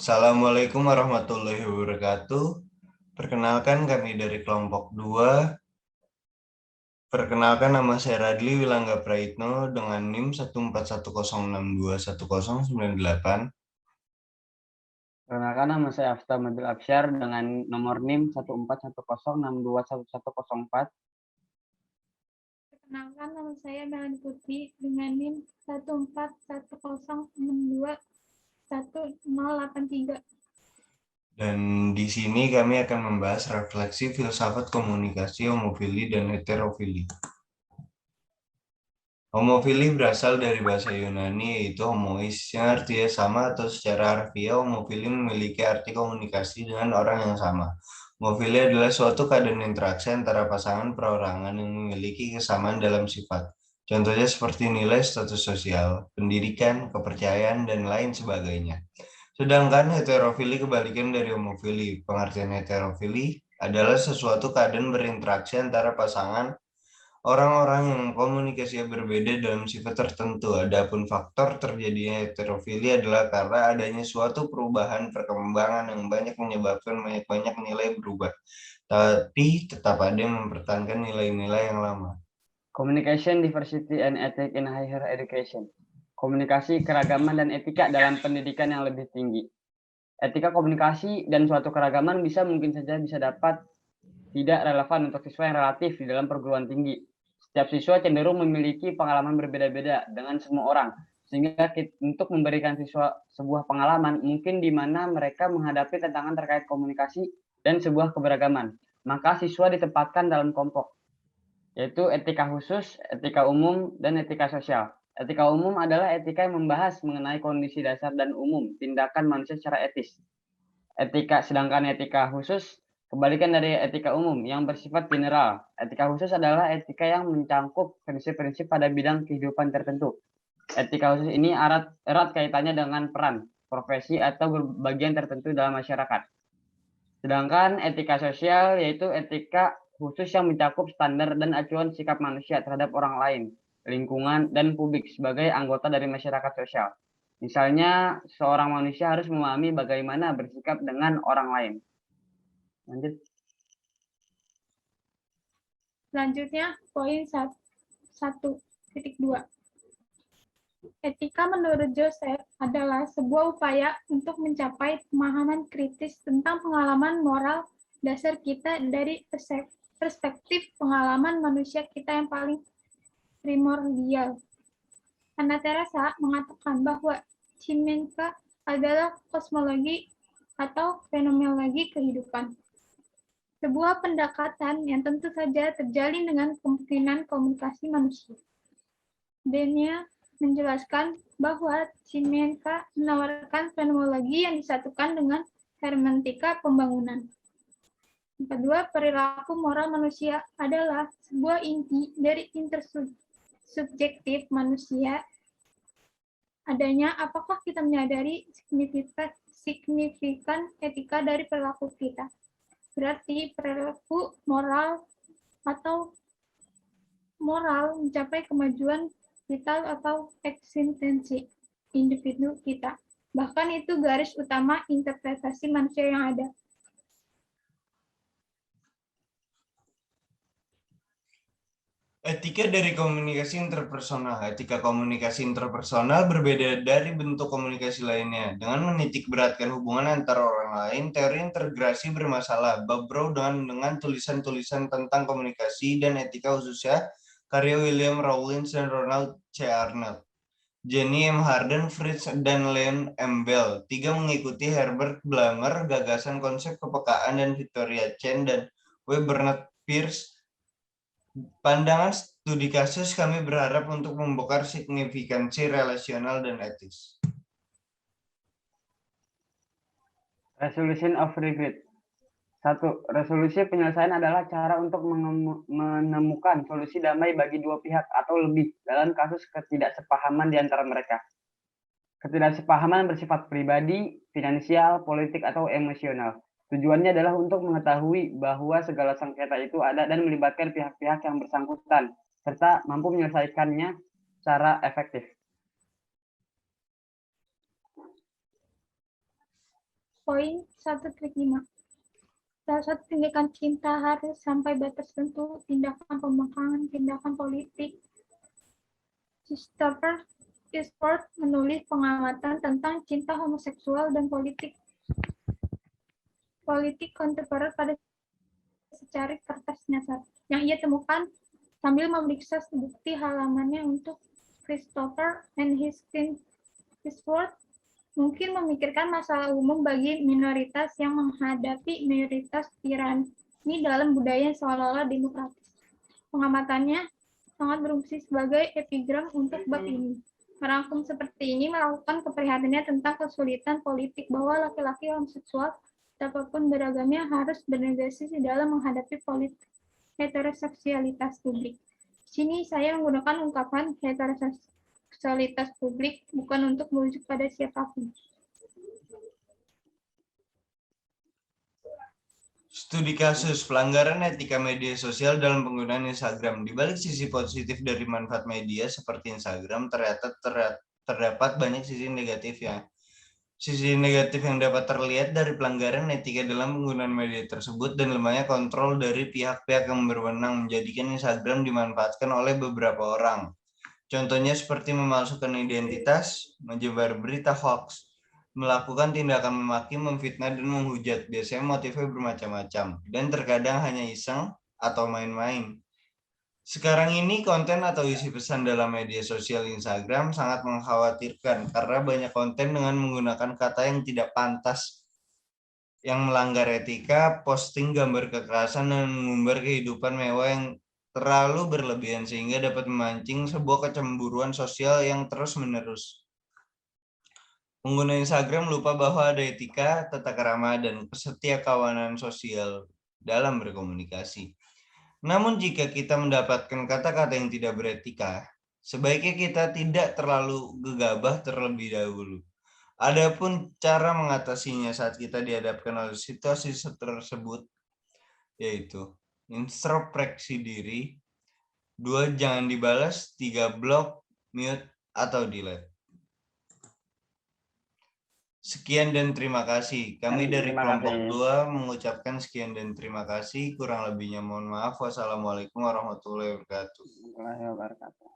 Assalamualaikum warahmatullahi wabarakatuh. Perkenalkan kami dari kelompok 2. Perkenalkan nama saya Radli Wilangga Praitno dengan NIM 14106210988. Perkenalkan, nama saya Afta Madul Absyar dengan nomor NIM 14106211104. Perkenalkan, nama saya Melani Putri dengan NIM 14106211083. Dan di sini kami akan membahas refleksi filsafat komunikasi homofili dan heterofili. Homofili berasal dari bahasa Yunani yaitu homois, yang artinya sama atau secara harfiah homofili memiliki arti komunikasi dengan orang yang sama. Homofili adalah suatu keadaan interaksi antara pasangan perorangan yang memiliki kesamaan dalam sifat. Contohnya seperti nilai, status sosial, pendidikan, kepercayaan, dan lain sebagainya. Sedangkan heterofili kebalikan dari homofili. Pengertian heterofili adalah sesuatu keadaan berinteraksi antara pasangan orang-orang yang komunikasinya berbeda dalam sifat tertentu. Adapun faktor terjadinya heterofili adalah karena adanya suatu perubahan perkembangan yang banyak menyebabkan banyak nilai berubah, tapi tetap ada yang mempertahankan nilai-nilai yang lama. Communication, Diversity, and Ethics in Higher Education. Komunikasi, keragaman, dan etika dalam pendidikan yang lebih tinggi. Etika komunikasi dan suatu keragaman mungkin saja bisa dapat tidak relevan untuk siswa yang relatif di dalam perguruan tinggi. Setiap siswa cenderung memiliki pengalaman berbeda-beda dengan semua orang, sehingga untuk memberikan siswa sebuah pengalaman mungkin di mana mereka menghadapi tantangan terkait komunikasi dan sebuah keberagaman, maka siswa ditempatkan dalam kelompok, yaitu etika khusus, etika umum, dan etika sosial. Etika umum adalah etika yang membahas mengenai kondisi dasar dan umum tindakan manusia secara etis. Sedangkan etika khusus kebalikan dari etika umum yang bersifat general. Etika khusus adalah etika yang mencangkup prinsip-prinsip pada bidang kehidupan tertentu. Etika khusus ini erat kaitannya dengan peran, profesi, atau bagian tertentu dalam masyarakat. Sedangkan etika sosial yaitu etika khusus yang mencakup standar dan acuan sikap manusia terhadap orang lain, lingkungan, dan publik sebagai anggota dari masyarakat sosial. Misalnya, seorang manusia harus memahami bagaimana bersikap dengan orang lain. Lanjut. Selanjutnya, poin 1.2. Etika menurut Joseph adalah sebuah upaya untuk mencapai pemahaman kritis tentang pengalaman moral dasar kita dari perspektif pengalaman manusia kita yang paling primordial. Anna Teresa mengatakan bahwa Cimenka adalah kosmologi atau fenomenologi kehidupan. Sebuah pendekatan yang tentu saja terjalin dengan kemungkinan komunikasi manusia. Denia menjelaskan bahwa Cimenka menawarkan fenomenologi yang disatukan dengan hermeneutika pembangunan. Kedua, perilaku moral manusia adalah sebuah inti dari intersubjektif manusia. Adanya apakah kita menyadari signifikan etika dari perilaku kita. Berarti perilaku moral atau moral mencapai kemajuan vital atau eksistensi individu kita. Bahkan itu garis utama interpretasi manusia yang ada. Etika dari komunikasi interpersonal. Etika komunikasi interpersonal berbeda dari bentuk komunikasi lainnya. Dengan menitikberatkan hubungan antara orang lain, teori integrasi bermasalah. Babrow dengan tulisan-tulisan tentang komunikasi dan etika khususnya, karya William Rawlins dan Ronald C. Arnold. Jenny M. Harden, Fritz, dan Leon M. Bell. 3 mengikuti Herbert Blammer, gagasan konsep kepekaan, dan Victoria Chen dan W. Bernard Pierce. Pandangan studi kasus kami berharap untuk membongkar signifikansi relasional dan etis. Resolution of regret. 1. Resolusi penyelesaian adalah cara untuk menemukan solusi damai bagi dua pihak atau lebih dalam kasus ketidaksepahaman di antara mereka. Ketidaksepahaman bersifat pribadi, finansial, politik, atau emosional. Tujuannya adalah untuk mengetahui bahwa segala sengketa itu ada dan melibatkan pihak-pihak yang bersangkutan, serta mampu menyelesaikannya secara efektif. Poin 1.5. Salah satu tindakan cinta harus sampai batas tertentu, tindakan pembangkangan, tindakan politik. Christopher Eastford menulis pengamatan tentang cinta homoseksual dan politik kontemporer pada secari kertas nyasar yang ia temukan sambil memeriksa bukti halamannya untuk Christopher and his Eastford mungkin memikirkan masalah umum bagi minoritas yang menghadapi mayoritas tirani dalam budaya yang seolah-olah demokratis. Pengamatannya sangat berfungsi sebagai epigram untuk bab ini. Merangkum seperti ini melakukan keprihatinannya tentang kesulitan politik bahwa laki-laki homoseksual apapun beragamnya harus bernegosiasi dalam menghadapi politik heteroseksualitas publik. Di sini saya menggunakan ungkapan heteroseksualitas publik bukan untuk merujuk pada siapapun. Studi kasus pelanggaran etika media sosial dalam penggunaan Instagram. Di balik sisi positif dari manfaat media seperti Instagram, terdapat banyak sisi negatifnya. Sisi negatif yang dapat terlihat dari pelanggaran etika dalam penggunaan media tersebut dan lemahnya kontrol dari pihak-pihak yang berwenang menjadikan Instagram dimanfaatkan oleh beberapa orang. Contohnya seperti memalsukan identitas, menyebar berita hoax, melakukan tindakan memaki, memfitnah, dan menghujat. Biasanya motifnya bermacam-macam, dan terkadang hanya iseng atau main-main. Sekarang ini konten atau isi pesan dalam media sosial Instagram sangat mengkhawatirkan karena banyak konten dengan menggunakan kata yang tidak pantas, yang melanggar etika, posting gambar kekerasan, dan mengumbar kehidupan mewah yang terlalu berlebihan sehingga dapat memancing sebuah kecemburuan sosial yang terus-menerus. Pengguna Instagram lupa bahwa ada etika, tata krama, dan kesetiakawanan sosial dalam berkomunikasi. Namun jika kita mendapatkan kata-kata yang tidak beretika, sebaiknya kita tidak terlalu gegabah terlebih dahulu. Adapun cara mengatasinya saat kita dihadapkan oleh situasi tersebut, yaitu introspeksi diri, 2. Jangan dibalas, 3. Blok, mute, atau delete. Sekian dan terima kasih. Kami dari kelompok 2 mengucapkan sekian dan terima kasih. Kurang lebihnya mohon maaf. Wassalamualaikum warahmatullahi wabarakatuh.